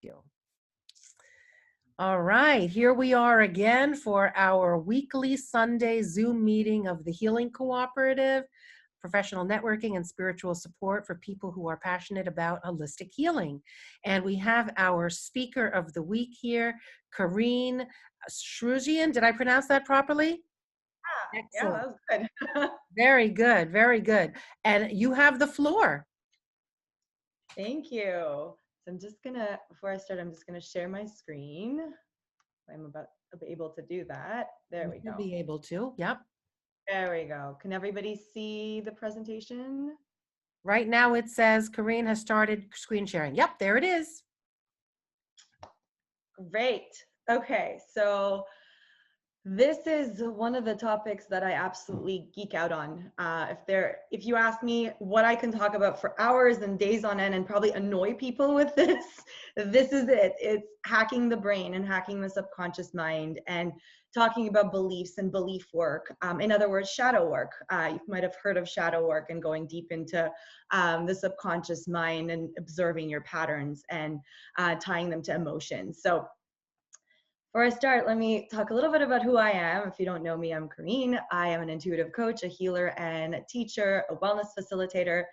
You. All right, here we are again for our weekly Sunday Zoom meeting of the Healing Cooperative, professional networking and spiritual support for people who are passionate about holistic healing. And we have our speaker of the week here, Carine Sroujian. Did I pronounce that properly? Yeah, Excellent. that was good. Very good, very good. And you have the floor. Thank you. So I'm just gonna, before I start, I'm just gonna share my screen. I'm about able to do that. There You we should go. be able to. Yep. There we go. Can everybody see the presentation? Right now it says Carine has started screen sharing. Yep, there it is. Great. Okay, so this is one of the topics that I absolutely geek out on. If you ask me what I can talk about for hours and days on end and probably annoy people with this, this is it. It's hacking the brain and hacking the subconscious mind and talking about beliefs and belief work. In other words, shadow work. You might have heard of shadow work and going deep into the subconscious mind and observing your patterns and tying them to emotions. So before I start, let me talk a little bit about who I am. If you don't know me, I'm Carine. I am an intuitive coach, a healer and a teacher, a wellness facilitator,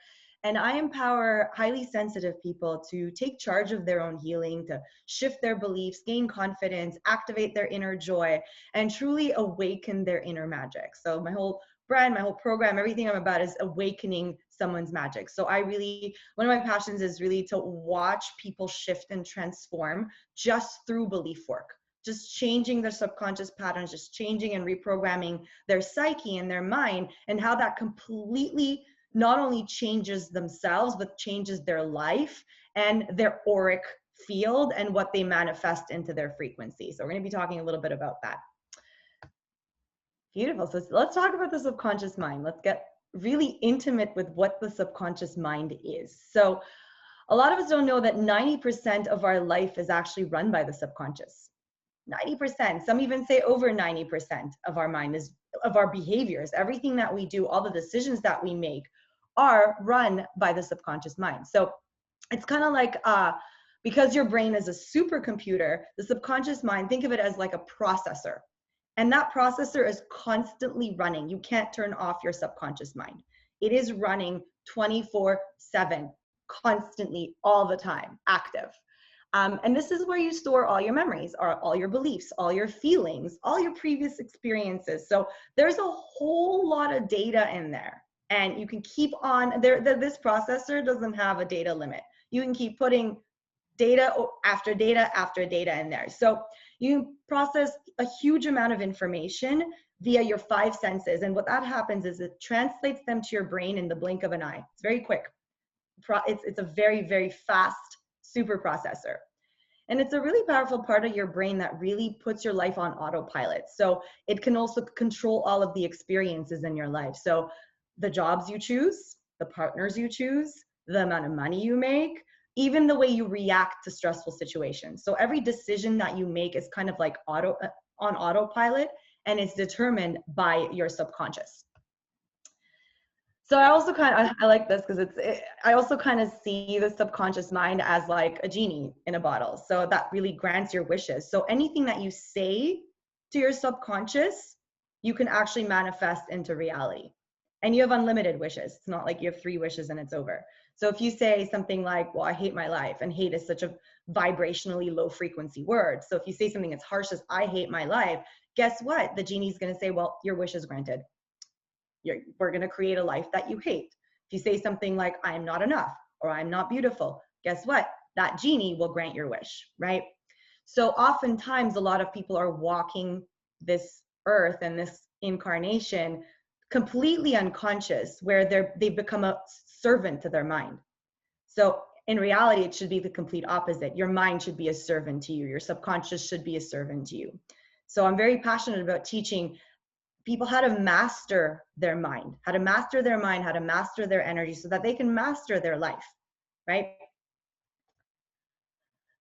and I empower highly sensitive people to take charge of their own healing, to shift their beliefs, gain confidence, activate their inner joy, and truly awaken their inner magic. So my whole brand, my whole program, everything I'm about is awakening someone's magic. So one of my passions is really to watch people shift and transform just through belief work, just changing their subconscious patterns, just changing and reprogramming their psyche and their mind, and how that completely not only changes themselves, but changes their life and their auric field and what they manifest into their frequency. So we're going to be talking a little bit about that. Beautiful. So let's talk about the subconscious mind. Let's get really intimate with what the subconscious mind is. So a lot of us don't know that 90% of our life is actually run by the subconscious. 90%, some even say over 90% of our mind is of our behaviors, everything that we do, all the decisions that we make are run by the subconscious mind. So it's kind of like because your brain is a supercomputer, the subconscious mind, think of it as like a processor. And that processor is constantly running. You can't turn off your subconscious mind. It is running 24/7, constantly, all the time, active. And this is where you store all your memories, or all your beliefs, all your feelings, all your previous experiences. So there's a whole lot of data in there. And you can keep on, this processor doesn't have a data limit. You can keep putting data after data after data in there. So you process a huge amount of information via your five senses. And what that happens is it translates them to your brain in the blink of an eye. It's very quick. It's a very, very fast super processor. And it's a really powerful part of your brain that really puts your life on autopilot. So it can also control all of the experiences in your life. So the jobs you choose, the partners you choose, the amount of money you make, even the way you react to stressful situations. So every decision that you make is kind of like on autopilot, and it's determined by your subconscious. So I also I like this because I also kind of see the subconscious mind as like a genie in a bottle. So that really grants your wishes. So anything that you say to your subconscious, you can actually manifest into reality. And you have unlimited wishes. It's not like you have 3 wishes and it's over. So if you say something like, well, I hate my life, and hate is such a vibrationally low frequency word. So if you say something as harsh as I hate my life, guess what? The genie's going to say, well, your wish is granted. We're going to create a life that you hate. If you say something like, I'm not enough, or I'm not beautiful, guess what? That genie will grant your wish, right? So oftentimes a lot of people are walking this earth and this incarnation completely unconscious, where they've become a servant to their mind. So in reality, it should be the complete opposite. Your mind should be a servant to you. Your subconscious should be a servant to you. So I'm very passionate about teaching people how to master their mind, how to master their mind, how to master their energy so that they can master their life, right?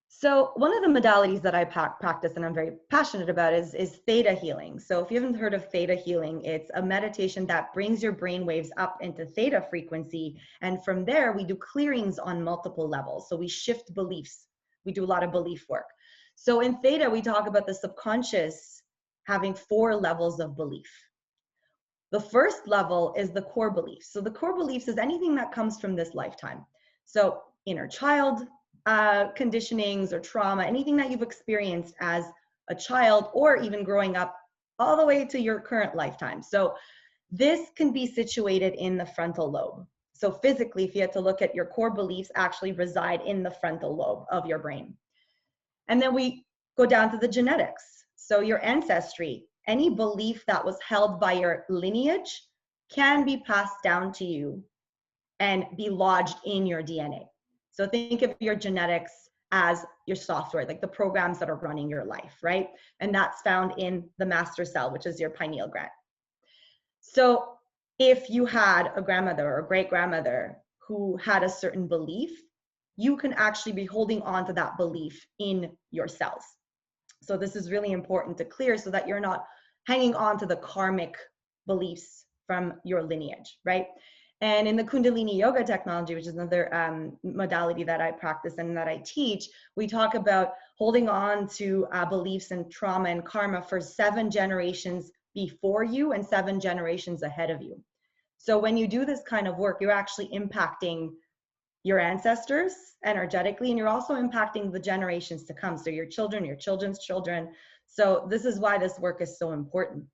So one of the modalities that I practice and I'm very passionate about is theta healing. So if you haven't heard of theta healing, it's a meditation that brings your brain waves up into theta frequency. And from there, we do clearings on multiple levels. So we shift beliefs. We do a lot of belief work. So in Theta, we talk about the subconscious having 4 levels of belief. The first level is the core beliefs. So the core beliefs is anything that comes from this lifetime. So inner child conditionings or trauma, anything that you've experienced as a child or even growing up all the way to your current lifetime. So this can be situated in the frontal lobe. So physically, if you had to look at your core beliefs, actually reside in the frontal lobe of your brain. And then we go down to the genetics. So your ancestry, any belief that was held by your lineage can be passed down to you and be lodged in your DNA. So think of your genetics as your software, like the programs that are running your life, right? And that's found in the master cell, which is your pineal gland. So if you had a grandmother or a great grandmother who had a certain belief, you can actually be holding on to that belief in your cells. So this is really important to clear so that you're not hanging on to the karmic beliefs from your lineage, right? And in the Kundalini Yoga technology, which is another modality that I practice and that I teach, we talk about holding on to beliefs and trauma and karma for 7 generations before you and 7 generations ahead of you. So when you do this kind of work, you're actually impacting your ancestors energetically, and you're also impacting the generations to come. So your children, your children's children. So this is why this work is so important.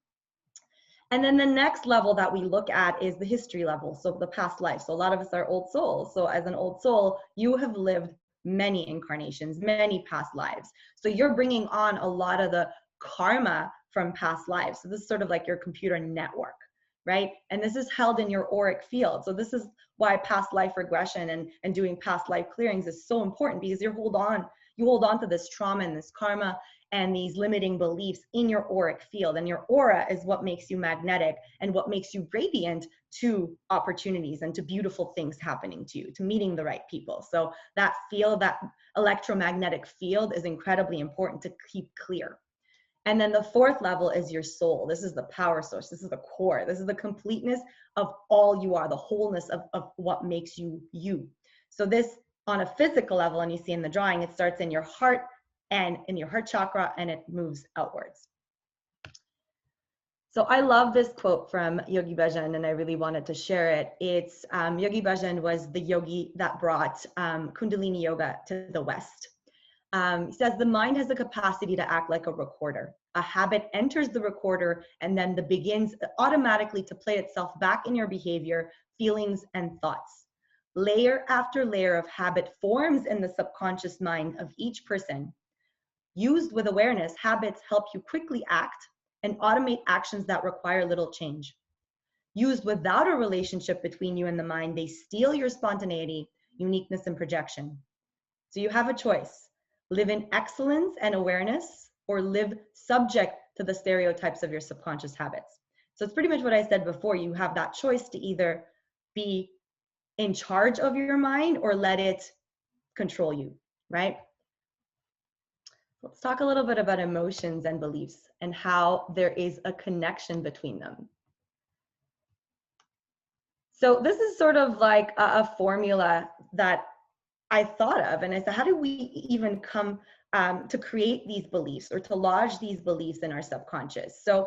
And then the next level that we look at is the history level, so the past life. So a lot of us are old souls. So as an old soul, you have lived many incarnations, many past lives. So you're bringing on a lot of the karma from past lives. So this is sort of like your computer network, right? And this is held in your auric field. So this is why past life regression and doing past life clearings is so important, because you hold on to this trauma and this karma and these limiting beliefs in your auric field. And your aura is what makes you magnetic and what makes you radiant to opportunities and to beautiful things happening to you, to meeting the right people. So that field, that electromagnetic field, is incredibly important to keep clear. And then the 4th level is your soul. This is the power source. This is the core. This is the completeness of all you are, the wholeness of what makes you you. So this, on a physical level, and you see in the drawing, it starts in your heart and in your heart chakra, and it moves outwards. So I love this quote from Yogi Bhajan, and I really wanted to share it. It's Yogi Bhajan was the yogi that brought Kundalini Yoga to the West. He says, the mind has the capacity to act like a recorder. A habit enters the recorder and then begins automatically to play itself back in your behavior, feelings, and thoughts. Layer after layer of habit forms in the subconscious mind of each person. Used with awareness, habits help you quickly act and automate actions that require little change. Used without a relationship between you and the mind, they steal your spontaneity, uniqueness, and projection. So you have a choice. Live in excellence and awareness, or live subject to the stereotypes of your subconscious habits. So it's pretty much what I said before. You have that choice to either be in charge of your mind or let it control you, right? Let's talk a little bit about emotions and beliefs and how there is a connection between them. So this is sort of like a formula that I thought of, and I said, how do we even come to create these beliefs or to lodge these beliefs in our subconscious? So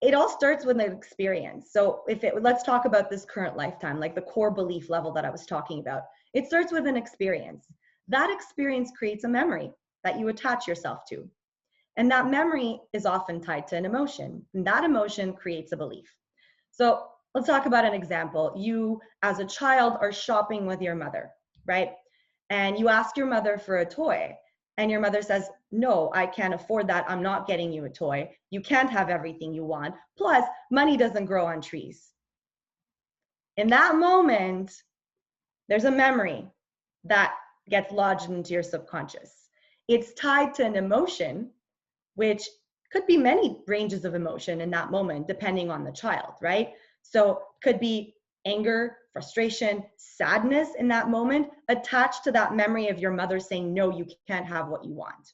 it all starts with an experience. So let's talk about this current lifetime, like the core belief level that I was talking about. It starts with an experience. That experience creates a memory that you attach yourself to. And that memory is often tied to an emotion. And that emotion creates a belief. So let's talk about an example. You, as a child, are shopping with your mother, right? And you ask your mother for a toy, and your mother says, no, I can't afford that. I'm not getting you a toy. You can't have everything you want. Plus, money doesn't grow on trees. In that moment, there's a memory that gets lodged into your subconscious. It's tied to an emotion, which could be many ranges of emotion in that moment, depending on the child, right? So could be anger, frustration, sadness in that moment, attached to that memory of your mother saying, no, you can't have what you want.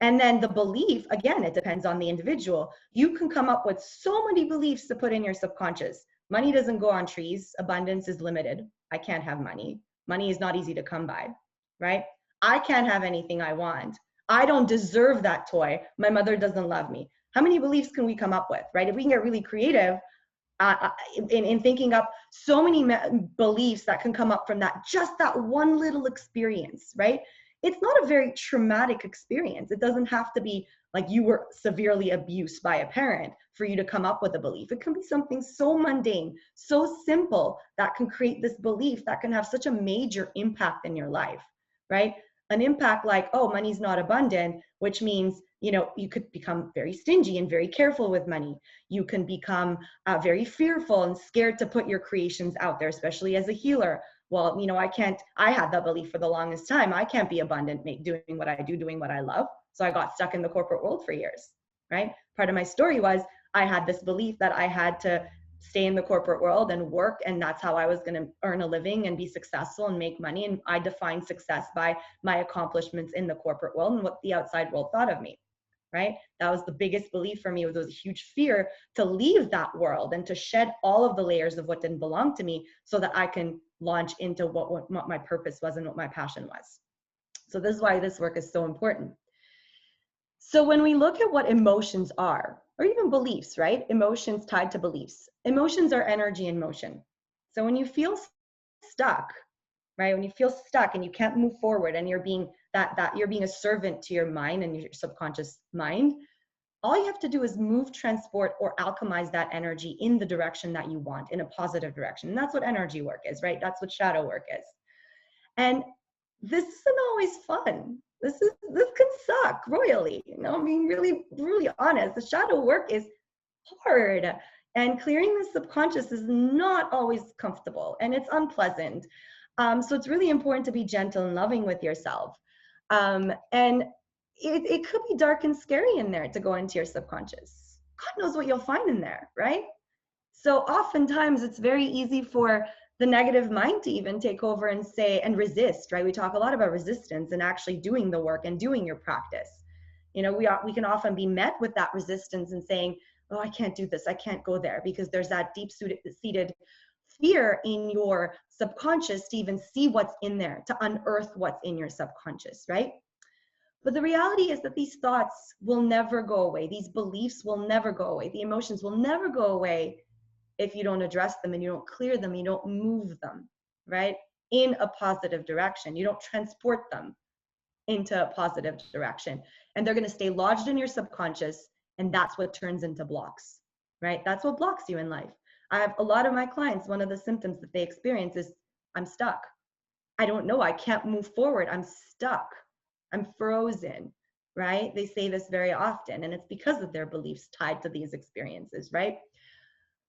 And then the belief, again, it depends on the individual. You can come up with so many beliefs to put in your subconscious. Money doesn't grow on trees. Abundance is limited. I can't have money. Money is not easy to come by, right? I can't have anything I want. I don't deserve that toy. My mother doesn't love me. How many beliefs can we come up with, right? If we can get really creative in thinking up so many beliefs that can come up from that, just that one little experience, right? It's not a very traumatic experience. It doesn't have to be like you were severely abused by a parent for you to come up with a belief. It can be something so mundane, so simple, that can create this belief that can have such a major impact in your life, right? An impact like, oh, money's not abundant, which means, you know, you could become very stingy and very careful with money. You can become very fearful and scared to put your creations out there, especially as a healer. Well, you know, I had that belief for the longest time. I can't be abundant doing what I do, doing what I love. So I got stuck in the corporate world for years, right? Part of my story was I had this belief that I had to stay in the corporate world and work, and that's how I was going to earn a living and be successful and make money. And I defined success by my accomplishments in the corporate world and what the outside world thought of me, right? That was the biggest belief for me. It was a huge fear to leave that world and to shed all of the layers of what didn't belong to me so that I can launch into what my purpose was and what my passion was. So this is why this work is so important. So when we look at what emotions are, or even beliefs, right? Emotions tied to beliefs. Emotions are energy in motion. So when you feel stuck, right? When you feel stuck and you can't move forward and you're being you're being a servant to your mind and your subconscious mind, all you have to do is move, transport, or alchemize that energy in the direction that you want, in a positive direction. And that's what energy work is, right? That's what shadow work is. And this isn't always fun. This can suck royally. You know, being really, really honest. The shadow work is hard. And clearing the subconscious is not always comfortable and it's unpleasant. So it's really important to be gentle and loving with yourself. And it could be dark and scary in there to go into your subconscious. God knows what you'll find in there, right? So oftentimes it's very easy for the negative mind to even take over and say, and resist, right? We talk a lot about resistance and actually doing the work and doing your practice. You know, we can often be met with that resistance and saying, oh, I can't do this, I can't go there, because there's that deep-seated fear in your subconscious to even see what's in there, to unearth what's in your subconscious, right? But the reality is that these thoughts will never go away. These beliefs will never go away. The emotions will never go away if you don't address them and you don't clear them, you don't move them, right? In a positive direction. You don't transport them into a positive direction. And they're going to stay lodged in your subconscious, and that's what turns into blocks, right? That's what blocks you in life. I have a lot of my clients, one of the symptoms that they experience is, I'm stuck. I don't know, I can't move forward. I'm stuck. I'm frozen, right? They say this very often, and it's because of their beliefs tied to these experiences, right?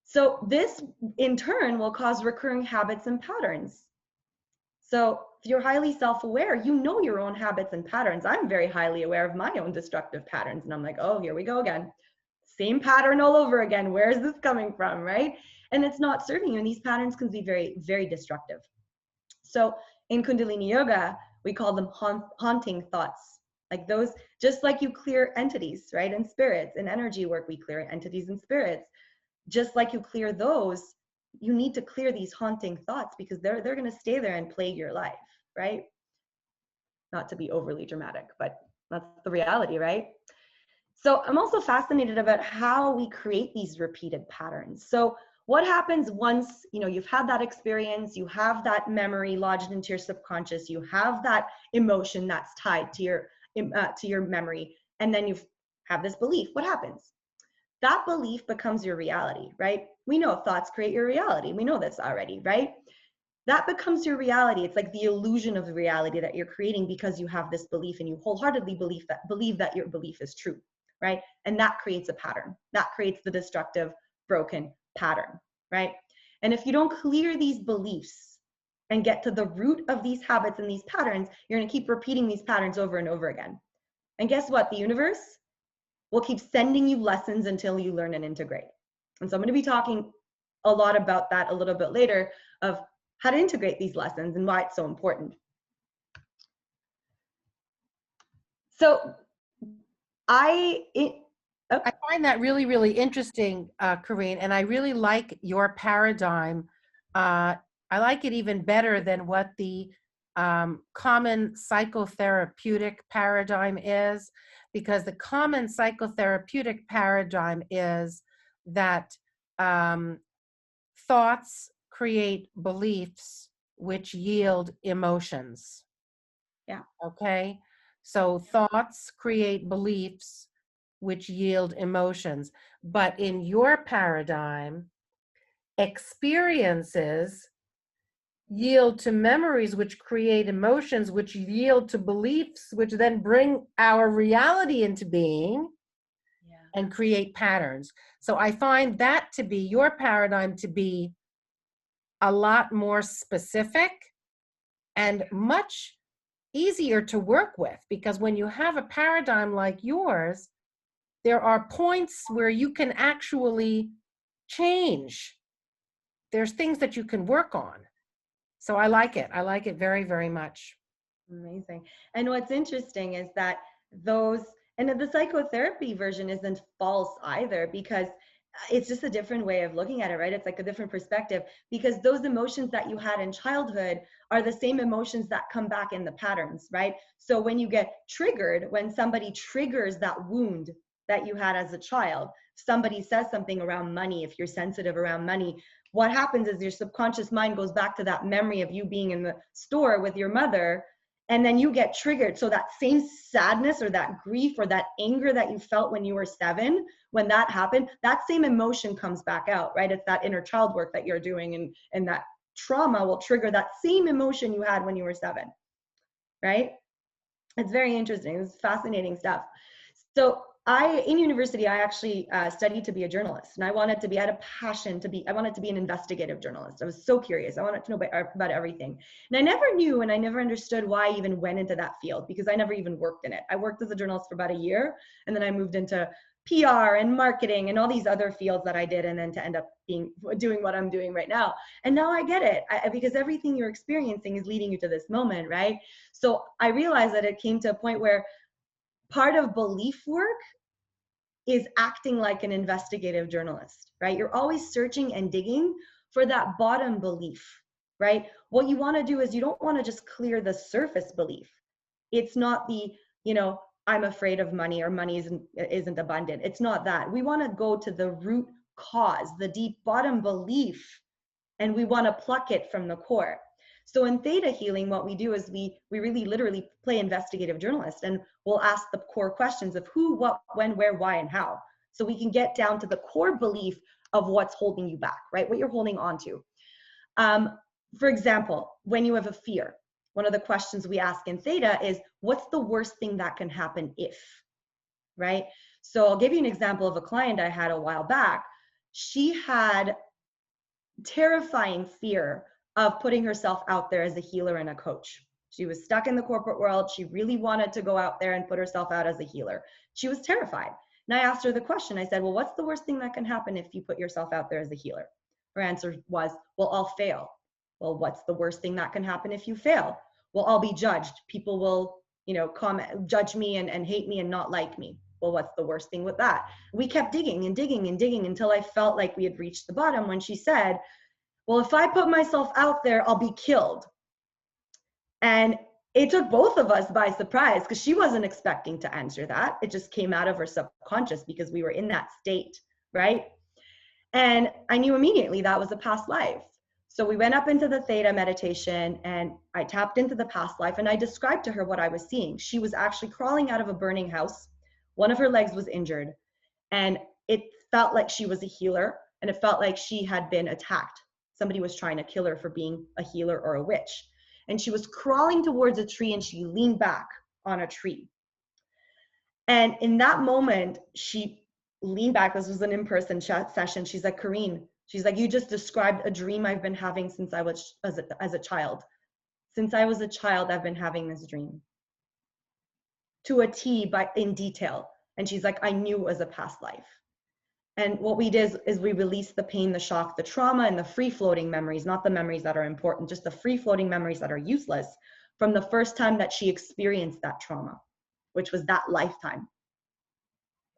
So this in turn will cause recurring habits and patterns. So if you're highly self-aware, you know your own habits and patterns. I'm very highly aware of my own destructive patterns. And I'm like, oh, here we go again. Same pattern all over again. Where is this coming from, right? And it's not serving you. And these patterns can be very, very destructive. So in Kundalini Yoga, we call them haunting thoughts. Like those, just like you clear entities, right? And spirits. In energy work, we clear entities and spirits. Just like you clear those, you need to clear these haunting thoughts, because they're going to stay there and plague your life, right? Not to be overly dramatic, but that's the reality, right? So I'm also fascinated about how we create these repeated patterns. So what happens once, you know, you've had that experience, you have that memory lodged into your subconscious, you have that emotion that's tied to your memory, and then you have this belief. What happens? That belief becomes your reality, right? We know thoughts create your reality. We know this already, right? That becomes your reality. It's like the illusion of the reality that you're creating because you have this belief and you wholeheartedly believe that your belief is true, right? And that creates a pattern. That creates the destructive, broken pattern, right? And if you don't clear these beliefs and get to the root of these habits and these patterns, you're going to keep repeating these patterns over and over again. And guess what? The universe will keep sending you lessons until you learn and integrate. And so I'm going to be talking a lot about that a little bit later, of how to integrate these lessons and why it's so important. So I find that really, really interesting, Carine, and I really like your paradigm. I like it even better than what the common psychotherapeutic paradigm is, because the common psychotherapeutic paradigm is that thoughts create beliefs which yield emotions. Yeah. Okay? So thoughts create beliefs which yield emotions. But in your paradigm, experiences yield to memories which create emotions which yield to beliefs which then bring our reality into being Yeah. and create patterns. So I find that to be your paradigm to be a lot more specific and much easier to work with, because when you have a paradigm like yours, there are points where you can actually change. There's things that you can work on. So I like it. I like it very, very much. Amazing. And what's interesting is that those, and the psychotherapy version isn't false either, because it's just a different way of looking at it, right? It's like a different perspective, because those emotions that you had in childhood are the same emotions that come back in the patterns, right? So when you get triggered, when somebody triggers that wound that you had as a child, somebody says something around money, if you're sensitive around money, what happens is your subconscious mind goes back to that memory of you being in the store with your mother, and then you get triggered. So that same sadness or that grief or that anger that you felt when you were 7, when that happened, that same emotion comes back out, right? It's that inner child work that you're doing, and that trauma will trigger that same emotion you had when you were 7, right? It's very interesting. It's fascinating stuff. So in university, I actually studied to be a journalist, and I wanted to be, I had a passion to be, I wanted to be an investigative journalist. I was so curious. I wanted to know about everything. And I never knew, and I never understood why I even went into that field, because I never even worked in it. I worked as a journalist for about a year, and then I moved into PR and marketing and all these other fields that I did, and then to end up doing what I'm doing right now. And now I get it, because everything you're experiencing is leading you to this moment, right? So I realized that it came to a point where part of belief work is acting like an investigative journalist, right? You're always searching and digging for that bottom belief, right? What you want to do is you don't want to just clear the surface belief. It's not the, I'm afraid of money, or money isn't abundant. It's not that. We want to go to the root cause, the deep bottom belief, and we want to pluck it from the core. So in theta healing, what we do is we really literally play investigative journalist, and we'll ask the core questions of who, what, when, where, why, and how. So we can get down to the core belief of what's holding you back, right? What you're holding on to. For example, when you have a fear, one of the questions we ask in theta is, what's the worst thing that can happen if, right? So I'll give you an example of a client I had a while back. She had terrifying fear of putting herself out there as a healer and a coach. She was stuck in the corporate world. She really wanted to go out there and put herself out as a healer. She was terrified. And I asked her the question. I said, well, what's the worst thing that can happen if you put yourself out there as a healer? Her answer was, well, I'll fail. Well, what's the worst thing that can happen if you fail? Well, I'll be judged. People will, comment, judge me and hate me and not like me. Well, what's the worst thing with that? We kept digging and digging and digging until I felt like we had reached the bottom, when she said, well, if I put myself out there, I'll be killed. And it took both of us by surprise, because she wasn't expecting to answer that. It just came out of her subconscious because we were in that state, right? And I knew immediately that was a past life. So we went up into the theta meditation, and I tapped into the past life, and I described to her what I was seeing. She was actually crawling out of a burning house. One of her legs was injured, and it felt like she was a healer, and it felt like she had been attacked. Somebody was trying to kill her for being a healer or a witch. And she was crawling towards a tree, and she leaned back on a tree. And in that moment, she leaned back. This was an in-person chat session. She's like, Carine, she's like, you just described a dream I've been having since I was as a child. Since I was a child, I've been having this dream to a T, but in detail. And she's like, I knew it was a past life. And what we did is we released the pain, the shock, the trauma, and the free-floating memories, not the memories that are important, just the free-floating memories that are useless, from the first time that she experienced that trauma, which was that lifetime.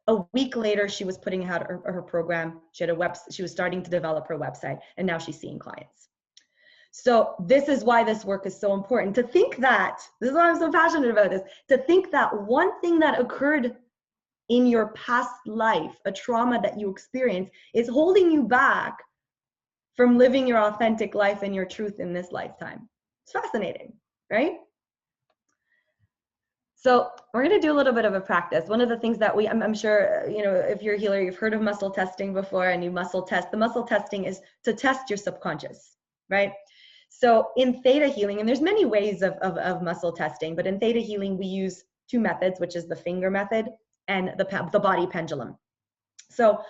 A week later, she was putting out her program. She had she was starting to develop her website, and now she's seeing clients. So this is why this work is so important. To think that, this is why I'm so passionate about this, to think that one thing that occurred in your past life, a trauma that you experienced, is holding you back from living your authentic life and your truth in this lifetime. It's fascinating, right? So we're going to do a little bit of a practice. One of the things that I'm sure, you know, if you're a healer, you've heard of muscle testing before, and you muscle test. The muscle testing is to test your subconscious, right? So in Theta healing, and there's many ways of muscle testing, but in Theta healing, we use two methods, which is the finger method and the body pendulum. So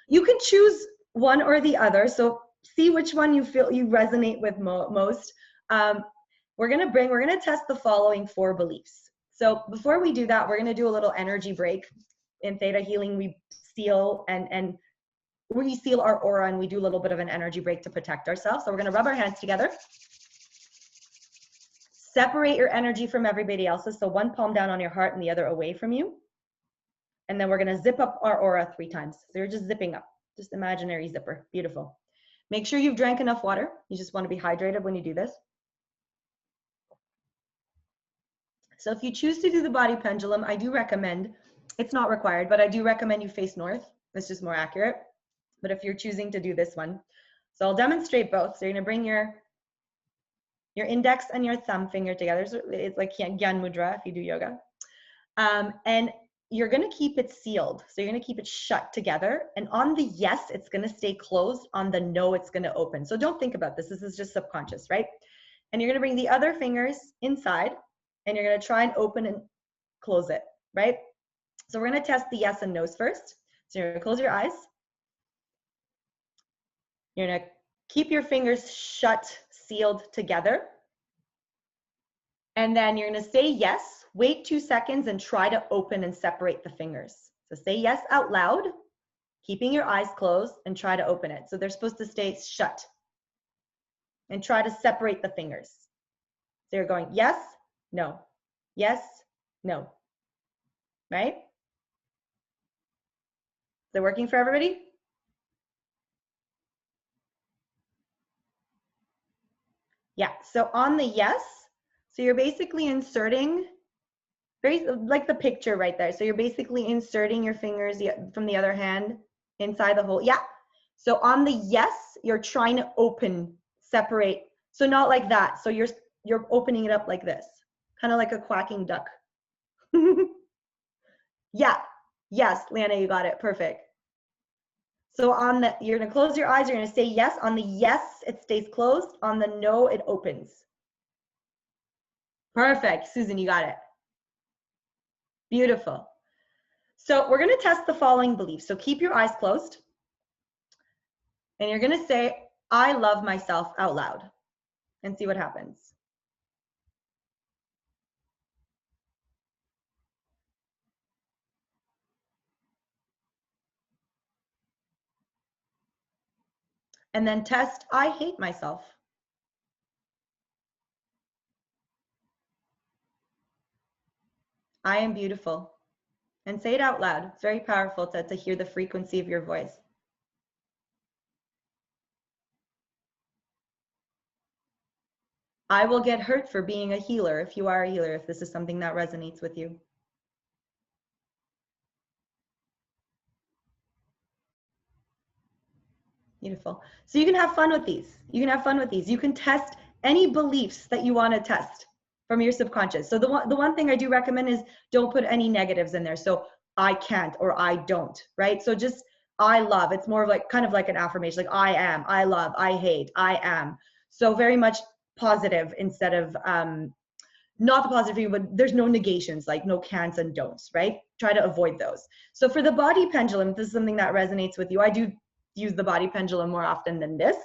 you can choose one or the other. So see which one you feel you resonate with most. We're going to test the following 4 beliefs. So before we do that, we're going to do a little energy break. In Theta healing, we seal and we seal our aura, and we do a little bit of an energy break to protect ourselves. So we're going to rub our hands together. Separate your energy from everybody else's. So one palm down on your heart and the other away from you. And then we're going to zip up our aura 3 times. So you're just zipping up, just imaginary zipper. Beautiful. Make sure you've drank enough water. You just want to be hydrated when you do this. So if you choose to do the body pendulum, I do recommend, it's not required, but I do recommend you face north. It's just more accurate. But if you're choosing to do this one, so I'll demonstrate both. So you're going to bring your index and your thumb finger together. So it's like Gyan Mudra if you do yoga. And you're going to keep it sealed. So you're going to keep it shut together. And on the yes, it's going to stay closed. On the no, it's going to open. So don't think about this. This is just subconscious, right? And you're going to bring the other fingers inside, and you're going to try and open and close it, right? So we're going to test the yes and no's first. So you're going to close your eyes. You're going to keep your fingers shut, sealed together. And then you're going to say yes, wait 2 seconds, and try to open and separate the fingers. So say yes out loud, keeping your eyes closed, and try to open it. So they're supposed to stay shut. And try to separate the fingers. So you're going yes, no, yes, no, right? Is it working for everybody? Yeah, so on the yes, so you're basically inserting, very like the picture right there. So you're basically inserting your fingers from the other hand inside the hole. Yeah, so on the yes, you're trying to open, separate. So not like that. So you're opening it up like this, kind of like a quacking duck. Yeah, yes, Lana, you got it, perfect. So on the, you're gonna close your eyes, you're gonna say yes. On the yes, it stays closed. On the no, it opens. Perfect, Susan, you got it. Beautiful. So we're gonna test the following beliefs. So keep your eyes closed. And you're gonna say, I love myself out loud, and see what happens. And then test, I hate myself. I am beautiful. And say it out loud. It's very powerful to hear the frequency of your voice. I will get hurt for being a healer if you are a healer, if this is something that resonates with you. Beautiful. So you can have fun with these. You can have fun with these. You can test any beliefs that you want to test from your subconscious. So the one thing I do recommend is don't put any negatives in there. So I can't or I don't, right? So just I love. It's more of like kind of like an affirmation, like I am, I love, I hate, I am. So very much positive instead of not the positive view, but there's no negations, like no can'ts and don'ts, right? Try to avoid those. So for the body pendulum, if this is something that resonates with you, I do use the body pendulum more often than this.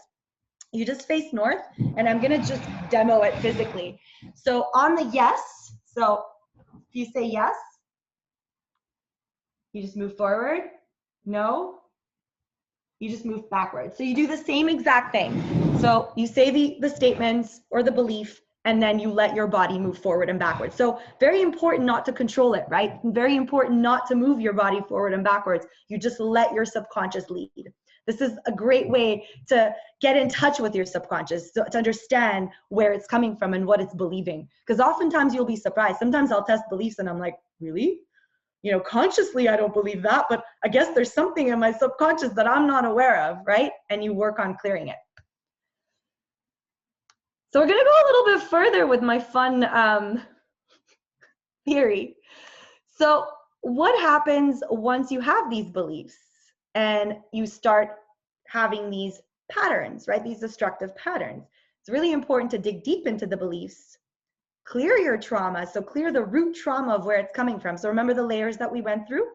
You just face north, and I'm gonna just demo it physically. So on the yes, so if you say yes, you just move forward. No, you just move backwards. So you do the same exact thing. So you say the statements or the belief, and then you let your body move forward and backwards. So very important not to control it, right? Very important not to move your body forward and backwards. You just let your subconscious lead. This is a great way to get in touch with your subconscious, to understand where it's coming from and what it's believing. Because oftentimes you'll be surprised. Sometimes I'll test beliefs and I'm like, really? You know, consciously I don't believe that, but I guess there's something in my subconscious that I'm not aware of, right? And you work on clearing it. So we're going to go a little bit further with my fun theory. So what happens once you have these beliefs and you start having these patterns, right? These destructive patterns. It's really important to dig deep into the beliefs, clear your trauma. So clear the root trauma of where it's coming from. So remember the layers that we went through?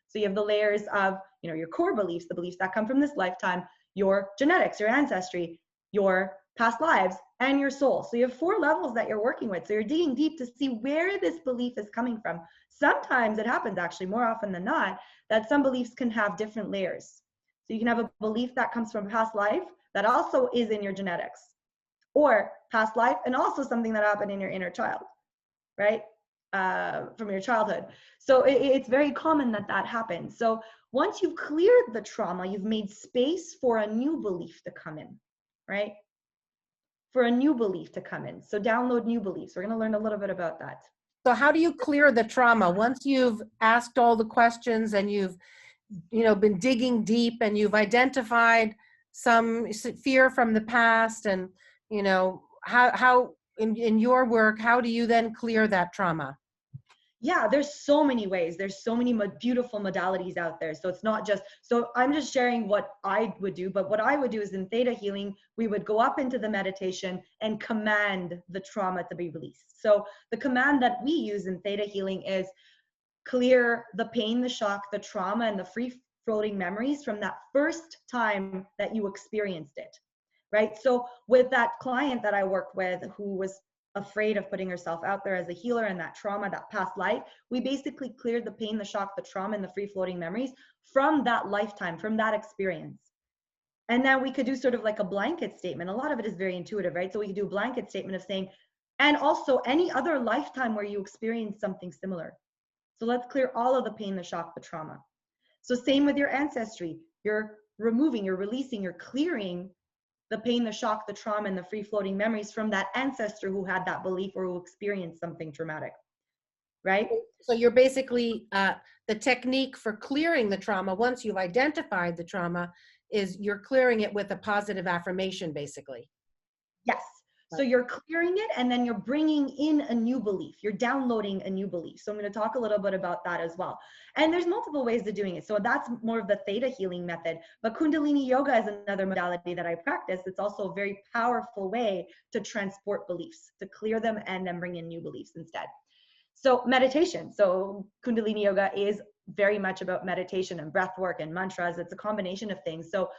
So you have the layers of, you know, your core beliefs, the beliefs that come from this lifetime, your genetics, your ancestry, your past lives, and your soul. So you have 4 levels that you're working with. So you're digging deep to see where this belief is coming from. Sometimes it happens, actually, more often than not, that some beliefs can have different layers. So you can have a belief that comes from past life that also is in your genetics, or past life and also something that happened in your inner child, right? From your childhood. So it's very common that that happens. So once you've cleared the trauma, you've made space for a new belief to come in, right? For a new belief to come in. So download new beliefs. We're going to learn a little bit about that. So how do you clear the trauma once you've asked all the questions and you've, you know, been digging deep and you've identified some fear from the past, and, you know, how in your work, how do you then clear that trauma? Yeah, there's so many ways. There's so many beautiful modalities out there. So it's not just, so I'm just sharing what I would do, but what I would do is in theta healing, we would go up into the meditation and command the trauma to be released. So the command that we use in theta healing is clear the pain, the shock, the trauma, and the free floating memories from that first time that you experienced it, right? So with that client that I worked with who was afraid of putting herself out there as a healer and that trauma, that past life, we basically cleared the pain, the shock, the trauma, and the free floating memories from that lifetime, from that experience. And then we could do sort of like a blanket statement. A lot of it is very intuitive, right? So we could do a blanket statement of saying, and also any other lifetime where you experienced something similar. So let's clear all of the pain, the shock, the trauma. So same with your ancestry. You're removing, you're releasing, you're clearing the pain, the shock, the trauma, and the free-floating memories from that ancestor who had that belief or who experienced something traumatic, right? So you're basically, the technique for clearing the trauma, once you've identified the trauma, is you're clearing it with a positive affirmation, basically. Yes. So you're clearing it and then you're bringing in a new belief. You're downloading a new belief. So I'm going to talk a little bit about that as well. And there's multiple ways of doing it. So that's more of the theta healing method. But Kundalini Yoga is another modality that I practice. It's also a very powerful way to transport beliefs, to clear them and then bring in new beliefs instead. So meditation. So Kundalini Yoga is very much about meditation and breath work and mantras. It's a combination of things. So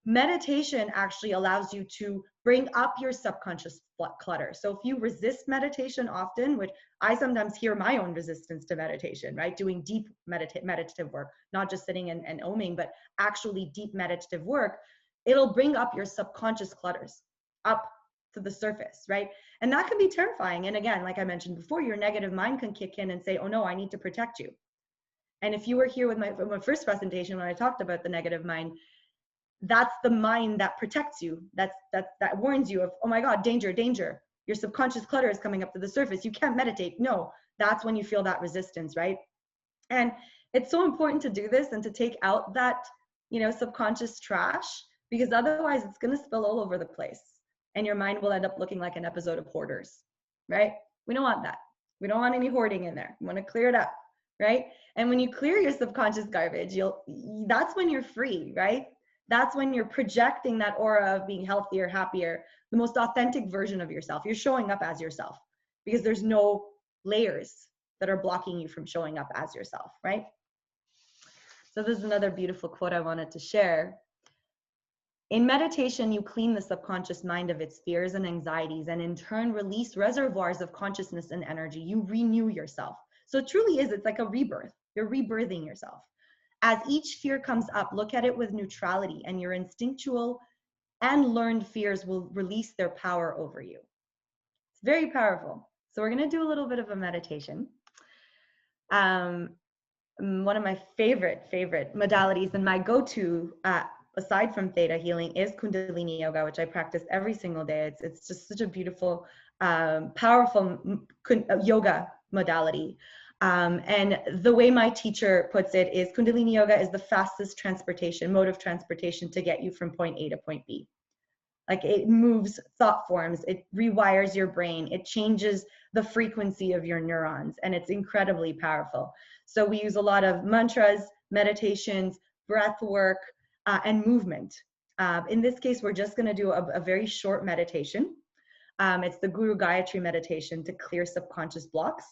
meditation actually allows you to bring up your subconscious clutter. So if you resist meditation often, which I sometimes hear my own resistance to meditation, right? Doing deep meditative work, not just sitting and oming, but actually deep meditative work, it'll bring up your subconscious clutters up to the surface, right? And that can be terrifying. And again, like I mentioned before, your negative mind can kick in and say, oh no, I need to protect you. And if you were here with my first presentation when I talked about the negative mind, that's the mind that protects you. That warns you of, oh my God, danger, danger. Your subconscious clutter is coming up to the surface. You can't meditate. No, that's when you feel that resistance, right? And it's so important to do this and to take out that, subconscious trash, because otherwise it's going to spill all over the place. And your mind will end up looking like an episode of Hoarders, right? We don't want that. We don't want any hoarding in there. We want to clear it up, right? And when you clear your subconscious garbage, that's when you're free, right? That's when you're projecting that aura of being healthier, happier, the most authentic version of yourself. You're showing up as yourself because there's no layers that are blocking you from showing up as yourself, right? So this is another beautiful quote I wanted to share. In meditation, you clean the subconscious mind of its fears and anxieties, and in turn release reservoirs of consciousness and energy. You renew yourself. So it truly is, it's like a rebirth. You're rebirthing yourself. As each fear comes up, look at it with neutrality, and your instinctual and learned fears will release their power over you. It's very powerful. So we're going to do a little bit of a meditation. One of my favorite modalities and my go-to aside from Theta healing, is Kundalini Yoga, which I practice every single day. It's just such a beautiful, powerful yoga modality. And the way my teacher puts it is Kundalini Yoga is the fastest mode of transportation to get you from point A to point B. Like, it moves thought forms, it rewires your brain, it changes the frequency of your neurons, and it's incredibly powerful. So we use a lot of mantras, meditations, breath work, and movement. In this case, we're just going to do a very short meditation. It's the Guru Gayatri meditation to clear subconscious blocks.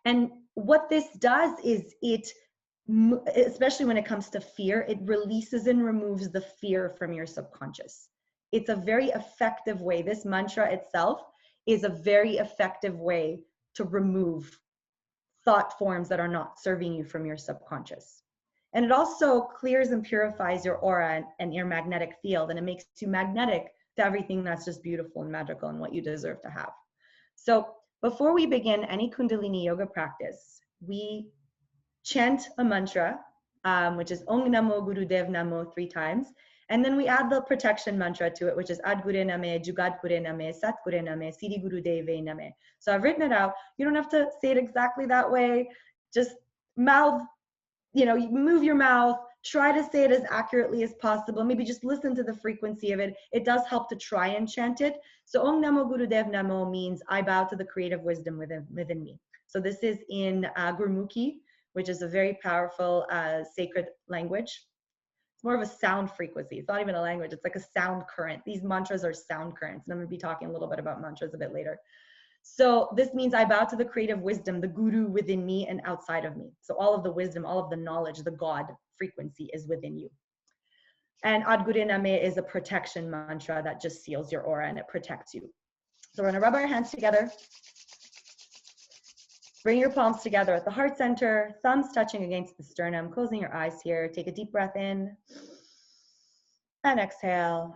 And what this does is especially when it comes to fear, it releases and removes the fear from your subconscious. It's a very effective way. This mantra itself is a very effective way to remove thought forms that are not serving you from your subconscious. And it also clears and purifies your aura and your magnetic field, and it makes you magnetic to everything that's just beautiful and magical and what you deserve to have. So before we begin any Kundalini Yoga practice, we chant a mantra, which is Om Namo Gurudev Namo 3 times. And then we add the protection mantra to it, which is Ad Gure Name, Jugad Gure Name, Sat Gure Name, Siddhi Gurudeve Name. So I've written it out. You don't have to say it exactly that way. Just mouth, you move your mouth, try to say it as accurately as possible. Maybe just listen to the frequency of it. It does help to try and chant it. So Om Namo Gurudev Namo means I bow to the creative wisdom within me. So this is in Gurmukhi, which is a very powerful sacred language. It's more of a sound frequency. It's not even a language. It's like a sound current. These mantras are sound currents. And I'm going to be talking a little bit about mantras a bit later. So this means I bow to the creative wisdom, the guru within me and outside of me. So all of the wisdom, all of the knowledge, the God frequency is within you. And Ad Gure Name is a protection mantra that just seals your aura and it protects you. So we're going to rub our hands together. Bring your palms together at the heart center, thumbs touching against the sternum, closing your eyes here. Take a deep breath in and exhale.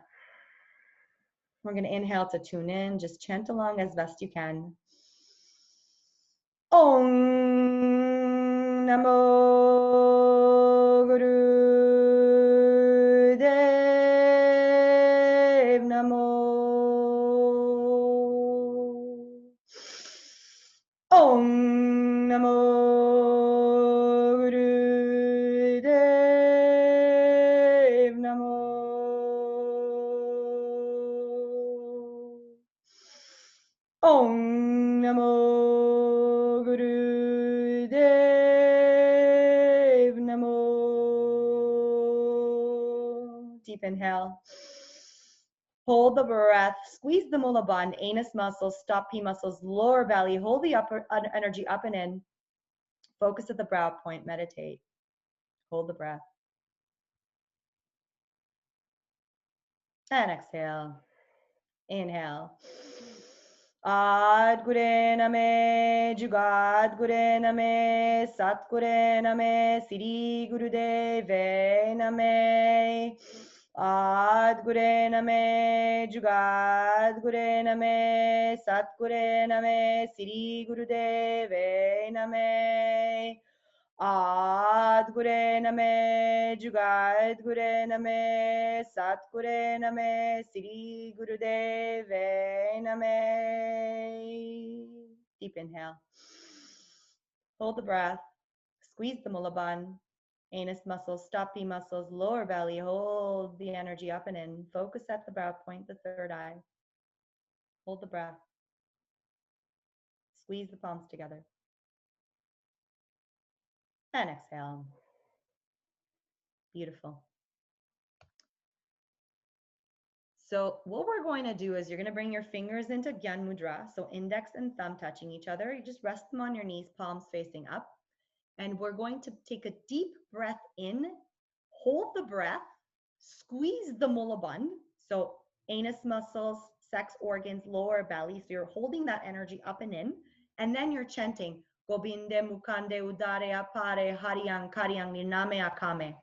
We're going to inhale to tune in. Just chant along as best you can. Om Namo Gurudev Namo. Om Namo Gurudev Namo. Om Namo Gurudev Namo. Deep inhale. Hold the breath, squeeze the mula bandh, anus muscles, stop P muscles, lower belly, hold the upper energy up and in. Focus at the brow point, meditate. Hold the breath. And exhale. Inhale. Ad Gure Name, Jugad Gure Name, Sat Gure Name, Siddhi Gurudeve Name. Ad Gure Name, Jugad Gure Name, Sat Gure Name, Siddhi Gurudeve Name. Ad Gure Name, Jugad Gure Name, Sat Gure Name, Siddhi Gurudeve Name. Deep inhale. Hold the breath. Squeeze the mula bandh. Anus muscles, stop P muscles, lower belly, hold the energy up and in. Focus at the brow point, the third eye. Hold the breath. Squeeze the palms together. And exhale. Beautiful. So what we're going to do is you're going to bring your fingers into Gyan Mudra, so index and thumb touching each other. You just rest them on your knees, palms facing up. And we're going to take a deep breath in, hold the breath, squeeze the mula bandh, so anus muscles, sex organs, lower belly. So you're holding that energy up and in, and then you're chanting, Gobinde Mukande Udare Apare Hariyang Karyang Niname Akame.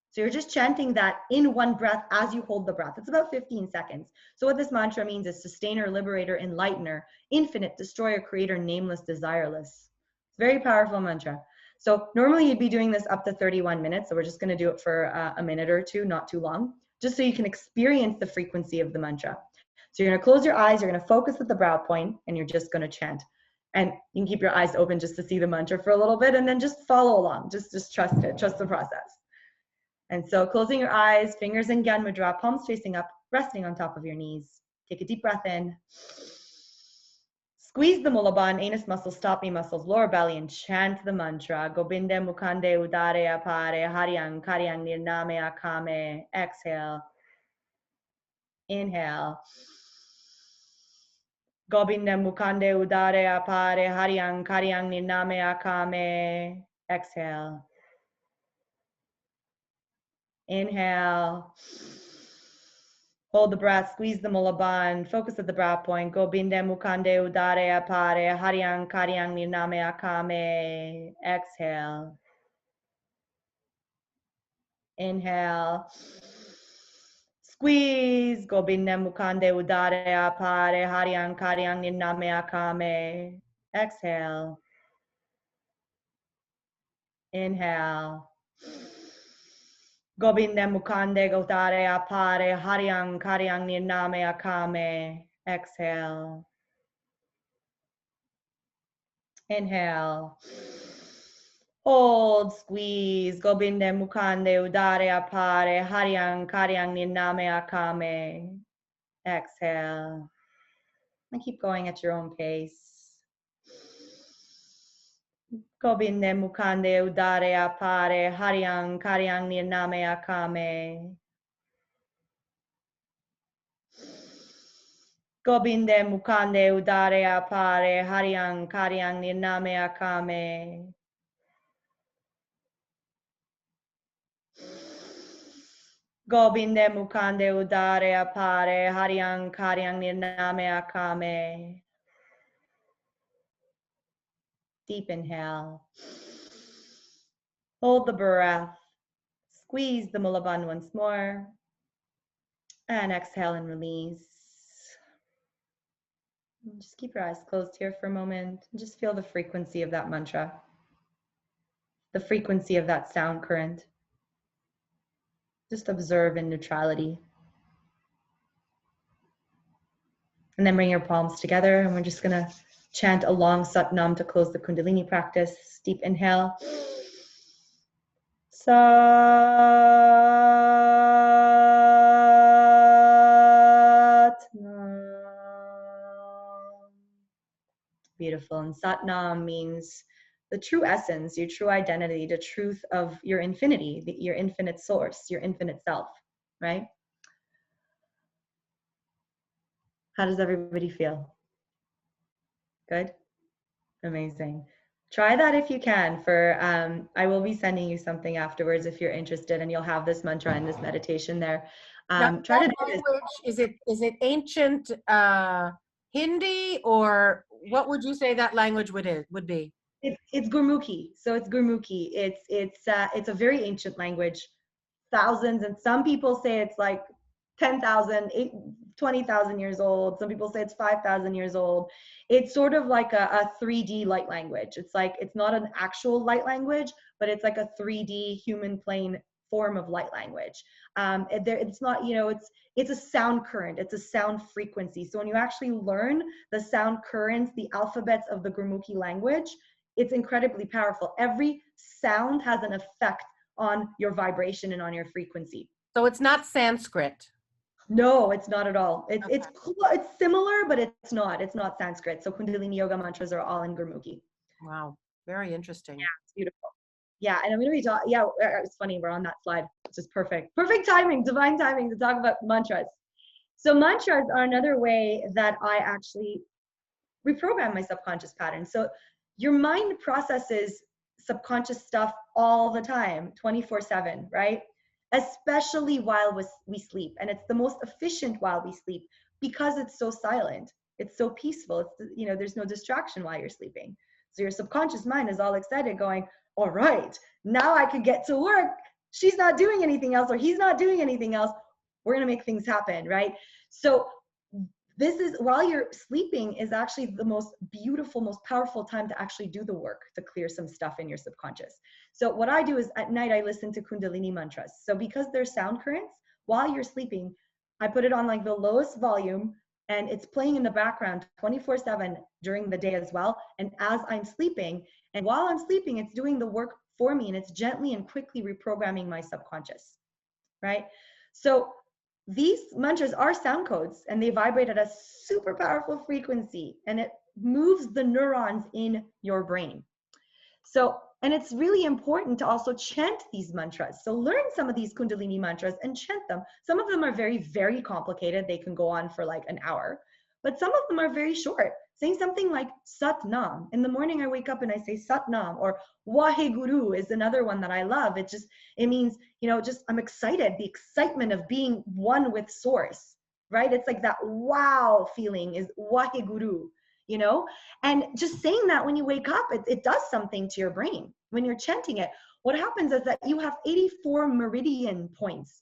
So you're just chanting that in one breath as you hold the breath. It's about 15 seconds. So what this mantra means is sustainer, liberator, enlightener, infinite, destroyer, creator, nameless, desireless. It's a very powerful mantra. So normally you'd be doing this up to 31 minutes. So we're just going to do it for a minute or two, not too long, just so you can experience the frequency of the mantra. So you're going to close your eyes, you're going to focus at the brow point, and you're just going to chant. And you can keep your eyes open just to see the mantra for a little bit, and then just follow along. Just trust it, trust the process. And so closing your eyes, fingers in Gyan Mudra, palms facing up, resting on top of your knees. Take a deep breath in. Squeeze the Mulabandha, anus muscles, stop-me muscles, lower belly, and chant the mantra. Gobinde Mukande Udare Apare Haryang Karyang Nirname Akame. Exhale. Inhale. Gobinde Mukande Udare Apare Haryang Karyang Nirname Akame. Exhale. Inhale. Hold the breath, squeeze the Mulabandha, focus at the brow point. Gobinde Mukande Udare Apare Haryang Karyang Nirname Akame. Exhale. Inhale. Squeeze. Gobinde Mukande Udare Apare Haryang Karyang Nirname Akame. Exhale. Inhale. Gobinde Mukande Udare Apare Haryang Karyang Nirname Akame. Exhale. Inhale. Hold, squeeze. Gobinde Mukande Udare Apare Haryang Karyang Nirname Akame. Exhale. And keep going at your own pace. Gobinde Mukande Udare Apare Haryang Karyang Nirname Akame. Gobinde Mukande Udare Apare Haryang Karyang Nirname Akame. Gobinde Mukande Udare Apare Haryang Karyang Nirname Akame. Deep inhale. Hold the breath. Squeeze the Mulabandha once more. And exhale and release. And just keep your eyes closed here for a moment. And just feel the frequency of that mantra. The frequency of that sound current. Just observe in neutrality. And then bring your palms together, and we're just gonna chant a long Sat Nam to close the Kundalini practice. Deep inhale. Sat Nam. Beautiful. And Sat Nam means the true essence, your true identity, the truth of your infinity, your infinite source, your infinite self, right? How does everybody feel? Good? Amazing. Try that if you can. I will be sending you something afterwards if you're interested, and you'll have this mantra and this meditation there. Now, Try to that do this. language, is it ancient Hindi, or what would you say that language would be? It's Gurmukhi. So it's Gurmukhi. It's a very ancient language, thousands, and some people say it's like 10,000, 20,000 years old. Some people say it's 5,000 years old. It's sort of like a 3D light language. It's like, it's not an actual light language, but it's like a 3D human plane form of light language. It's not, it's a sound current. It's a sound frequency. So when you actually learn the sound currents, the alphabets of the Gurmukhi language, it's incredibly powerful. Every sound has an effect on your vibration and on your frequency. So it's not Sanskrit. No, it's not at all. Okay. It's similar, but it's not. It's not Sanskrit. So Kundalini Yoga mantras are all in Gurmukhi. Wow, very interesting. Yeah, it's beautiful. Yeah, and I'm going to be talking. Yeah, it's funny. We're on that slide. It's just perfect. Perfect timing, divine timing to talk about mantras. So mantras are another way that I actually reprogram my subconscious patterns. So your mind processes subconscious stuff all the time, 24/7, right? Especially while we sleep. And it's the most efficient while we sleep because it's so silent. It's so peaceful. It's, there's no distraction while you're sleeping. So your subconscious mind is all excited going, all right, now I could get to work. She's not doing anything else, or he's not doing anything else. We're going to make things happen, right? So This is, while you're sleeping, is actually the most beautiful, most powerful time to actually do the work to clear some stuff in your subconscious. So what I do is at night, I listen to Kundalini mantras. So because they're sound currents, while you're sleeping, I put it on like the lowest volume and it's playing in the background 24/7 during the day as well. And as I'm sleeping, and while I'm sleeping, it's doing the work for me and it's gently and quickly reprogramming my subconscious, right? So these mantras are sound codes and they vibrate at a super powerful frequency and it moves the neurons in your brain. So, and it's really important to also chant these mantras. So learn some of these Kundalini mantras and chant them. Some of them are very, very complicated. They can go on for like an hour, but some of them are very short. Saying something like Sat Nam. In the morning, I wake up and I say Sat Nam, or Waheguru is another one that I love. It means, just I'm excited, the excitement of being one with source, right? It's like that wow feeling is Waheguru, and just saying that when you wake up, it does something to your brain. When you're chanting it, what happens is that you have 84 meridian points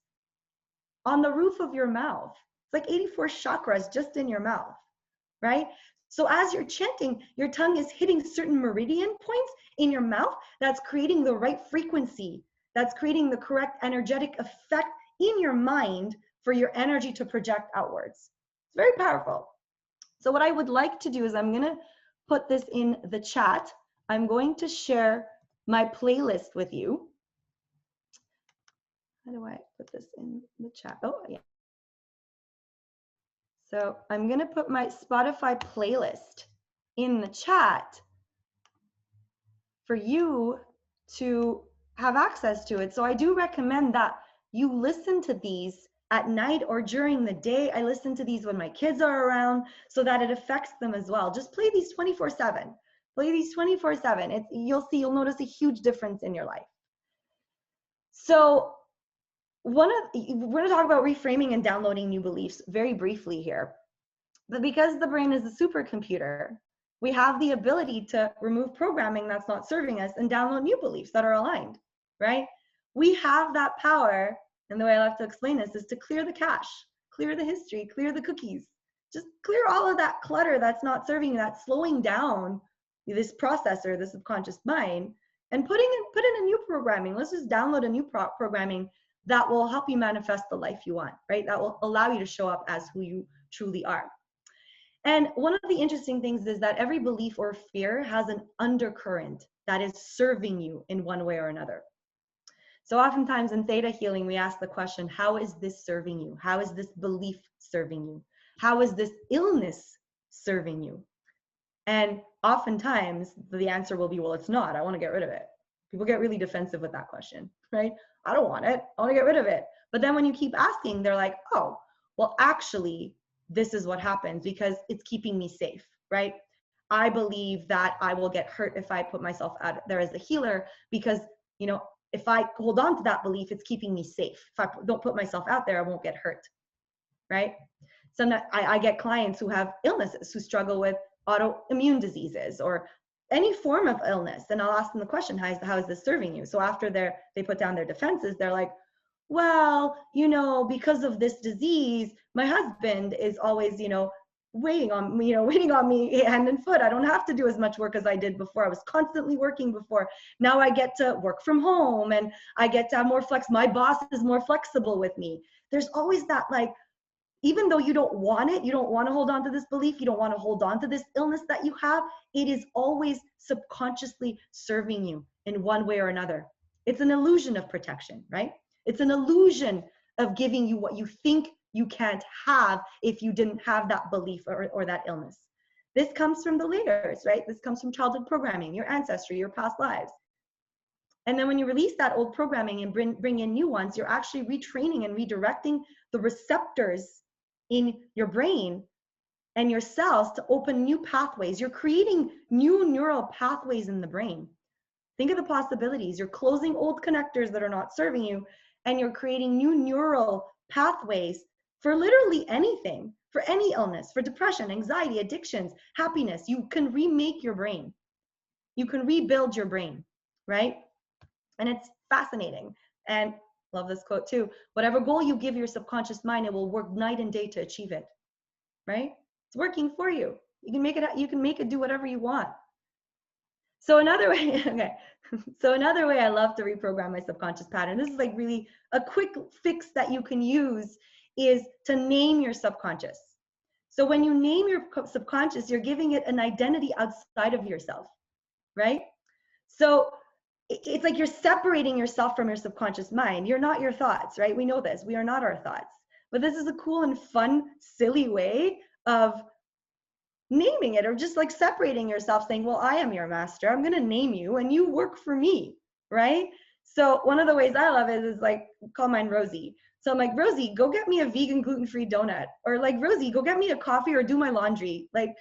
on the roof of your mouth. It's like 84 chakras just in your mouth, right? So as you're chanting, your tongue is hitting certain meridian points in your mouth that's creating the right frequency, that's creating the correct energetic effect in your mind for your energy to project outwards. It's very powerful. So what I would like to do is I'm going to put this in the chat. I'm going to share my playlist with you. How do I put this in the chat? Oh, yeah. So I'm going to put my Spotify playlist in the chat for you to have access to it. So I do recommend that you listen to these at night or during the day. I listen to these when my kids are around so that it affects them as well. Just play these 24/7. Play these 24/7. You'll notice a huge difference in your life. So we're going to talk about reframing and downloading new beliefs very briefly here. But because the brain is a supercomputer, we have the ability to remove programming that's not serving us and download new beliefs that are aligned, right? We have that power, and the way I like to explain this is to clear the cache, clear the history, clear the cookies. Just clear all of that clutter that's not serving you, that's slowing down this processor, the subconscious mind, and put in a new programming. Let's just download a new programming that will help you manifest the life you want, right? That will allow you to show up as who you truly are. And one of the interesting things is that every belief or fear has an undercurrent that is serving you in one way or another. So oftentimes in Theta healing, we ask the question, how is this serving you? How is this belief serving you? How is this illness serving you? And oftentimes the answer will be, well, it's not. I want to get rid of it. People get really defensive with that question, right? I don't want it. I want to get rid of it. But then when you keep asking, they're like, oh, well, actually, this is what happens because it's keeping me safe, right? I believe that I will get hurt if I put myself out there as a healer because, if I hold on to that belief, it's keeping me safe. If I don't put myself out there, I won't get hurt, right? Sometimes I get clients who have illnesses, who struggle with autoimmune diseases or any form of illness. And I'll ask them the question, how is this serving you? So after they put down their defenses, they're like, well, because of this disease, my husband is always, waiting on me hand and foot. I don't have to do as much work as I did before. I was constantly working before. Now I get to work from home and I get to have more flex. My boss is more flexible with me. There's always that, like, even though you don't want it, you don't want to hold on to this belief, you don't want to hold on to this illness that you have, it is always subconsciously serving you in one way or another. It's an illusion of protection, right? It's an illusion of giving you what you think you can't have if you didn't have that belief or that illness. This comes from the layers, right? This comes from childhood programming, your ancestry, your past lives. And then when you release that old programming and bring in new ones, you're actually retraining and redirecting the receptors in your brain and your cells to open new pathways. You're creating new neural pathways in the brain. Think of the possibilities. You're closing old connectors that are not serving you, and you're creating new neural pathways for literally anything, for any illness, for depression, anxiety, addictions, happiness. You can remake your brain. You can rebuild your brain, right? And it's fascinating. And love this quote too. Whatever goal you give your subconscious mind, it will work night and day to achieve it, right? It's working for you. You can make it do whatever you want. So another way, okay. So another way I love to reprogram my subconscious pattern, this is like really a quick fix that you can use, is to name your subconscious. So when you name your subconscious, you're giving it an identity outside of yourself, right? So it's like you're separating yourself from your subconscious mind. You're not your thoughts, right? We know this. We are not our thoughts. But this is a cool and fun, silly way of naming it, or just like separating yourself, saying, well, I am your master. I'm going to name you and you work for me, right? So one of the ways I love it is like, call mine Rosie. So I'm like, Rosie, go get me a vegan gluten-free donut. Or like, Rosie, go get me a coffee or do my laundry. Like,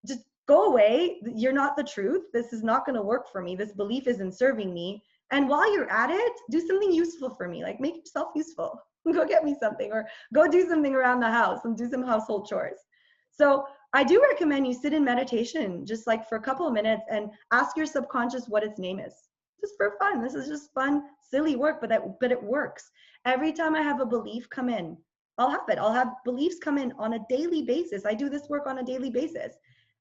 just go away. You're not the truth. This is not going to work for me. This belief isn't serving me. And while you're at it, do something useful for me. Like, make yourself useful. Go get me something, or go do something around the house and do some household chores. So I do recommend you sit in meditation just like for a couple of minutes and ask your subconscious what its name is. Just for fun. This is just fun, silly work, but it works. Every time I have a belief come in, I'll have it. I'll have beliefs come in on a daily basis. I do this work on a daily basis.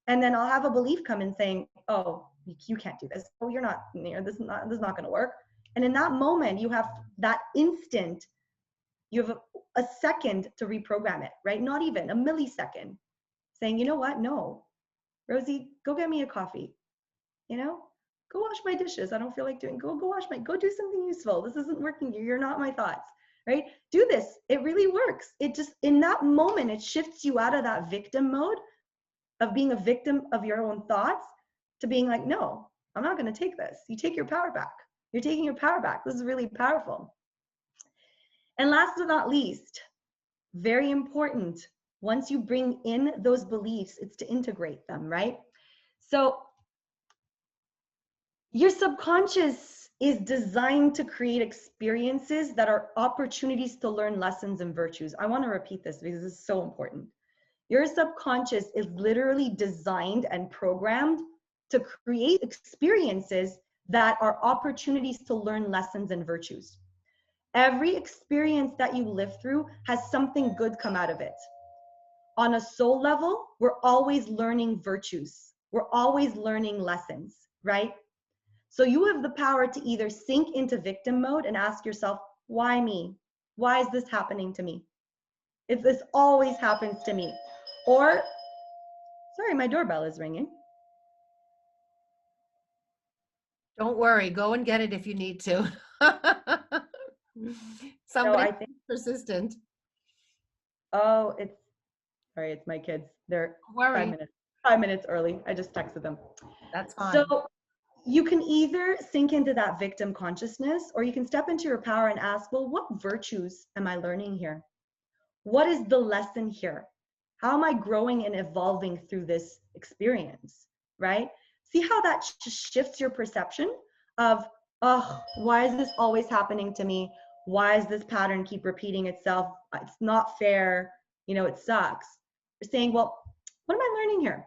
And then I'll have a belief come in saying, oh, you can't do this. Oh, you're not, this is not going to work. And in that moment, you have that instant, you have a second to reprogram it, right? Not even a millisecond. Saying, you know what? No, Rosie, go get me a coffee. You know, go wash my dishes. I don't feel like go do something useful. This isn't working. You're not my thoughts, right? Do this. It really works. It just, in that moment, it shifts you out of that victim mode of being a victim of your own thoughts to being like, no, I'm not going to take this. You take your power back. You're taking your power back. This is really powerful. And last but not least, very important, once you bring in those beliefs, it's to integrate them, right? So your subconscious is designed to create experiences that are opportunities to learn lessons and virtues. I want to repeat this because it's so important. Your subconscious is literally designed and programmed to create experiences that are opportunities to learn lessons and virtues. Every experience that you live through has something good come out of it. On a soul level, we're always learning virtues. We're always learning lessons, right? So you have the power to either sink into victim mode and ask yourself, why me? Why is this happening to me? If this always happens to me. Or, sorry, my doorbell is ringing. Don't worry, go and get it if you need to. Somebody's persistent. Oh, sorry, it's my kids. They're Don't worry. 5 minutes early. I just texted them. That's fine. So you can either sink into that victim consciousness, or you can step into your power and ask, well, what virtues am I learning here? What is the lesson here? How am I growing and evolving through this experience, right? See how that shifts your perception of, oh, why is this always happening to me? Why does this pattern keep repeating itself? It's not fair. You know, it sucks. You're saying, well, what am I learning here?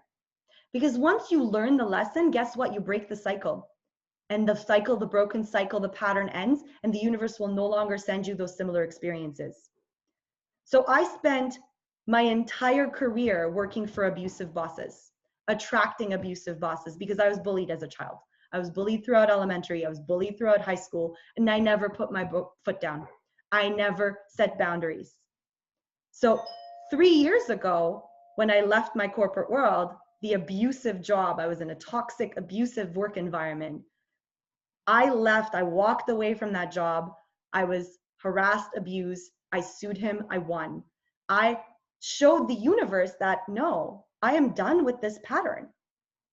Because once you learn the lesson, guess what? You break the cycle. And the cycle, the broken cycle, the pattern ends, and the universe will no longer send you those similar experiences. So I spent my entire career working for abusive bosses, attracting abusive bosses, because I was bullied as a child. I was bullied throughout elementary. I was bullied throughout high school, and I never put my foot down. I never set boundaries. So 3 years ago, when I left my corporate world, the abusive job, I was in a toxic, abusive work environment. I left, I walked away from that job. I was harassed, abused. I sued him, I won. I showed the universe that no, I am done with this pattern.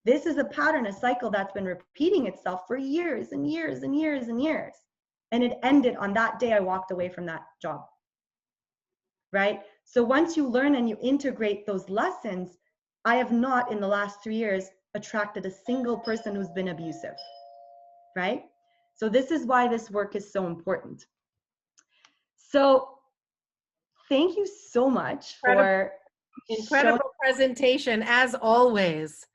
This is a pattern, a cycle that's been repeating itself for years and years and years and years. And it ended on that day I walked away from that job, right? So once you learn and you integrate those lessons, I have not in the last 3 years attracted a single person who's been abusive, right? So this is why this work is so important. So thank you so much for incredible presentation, as always.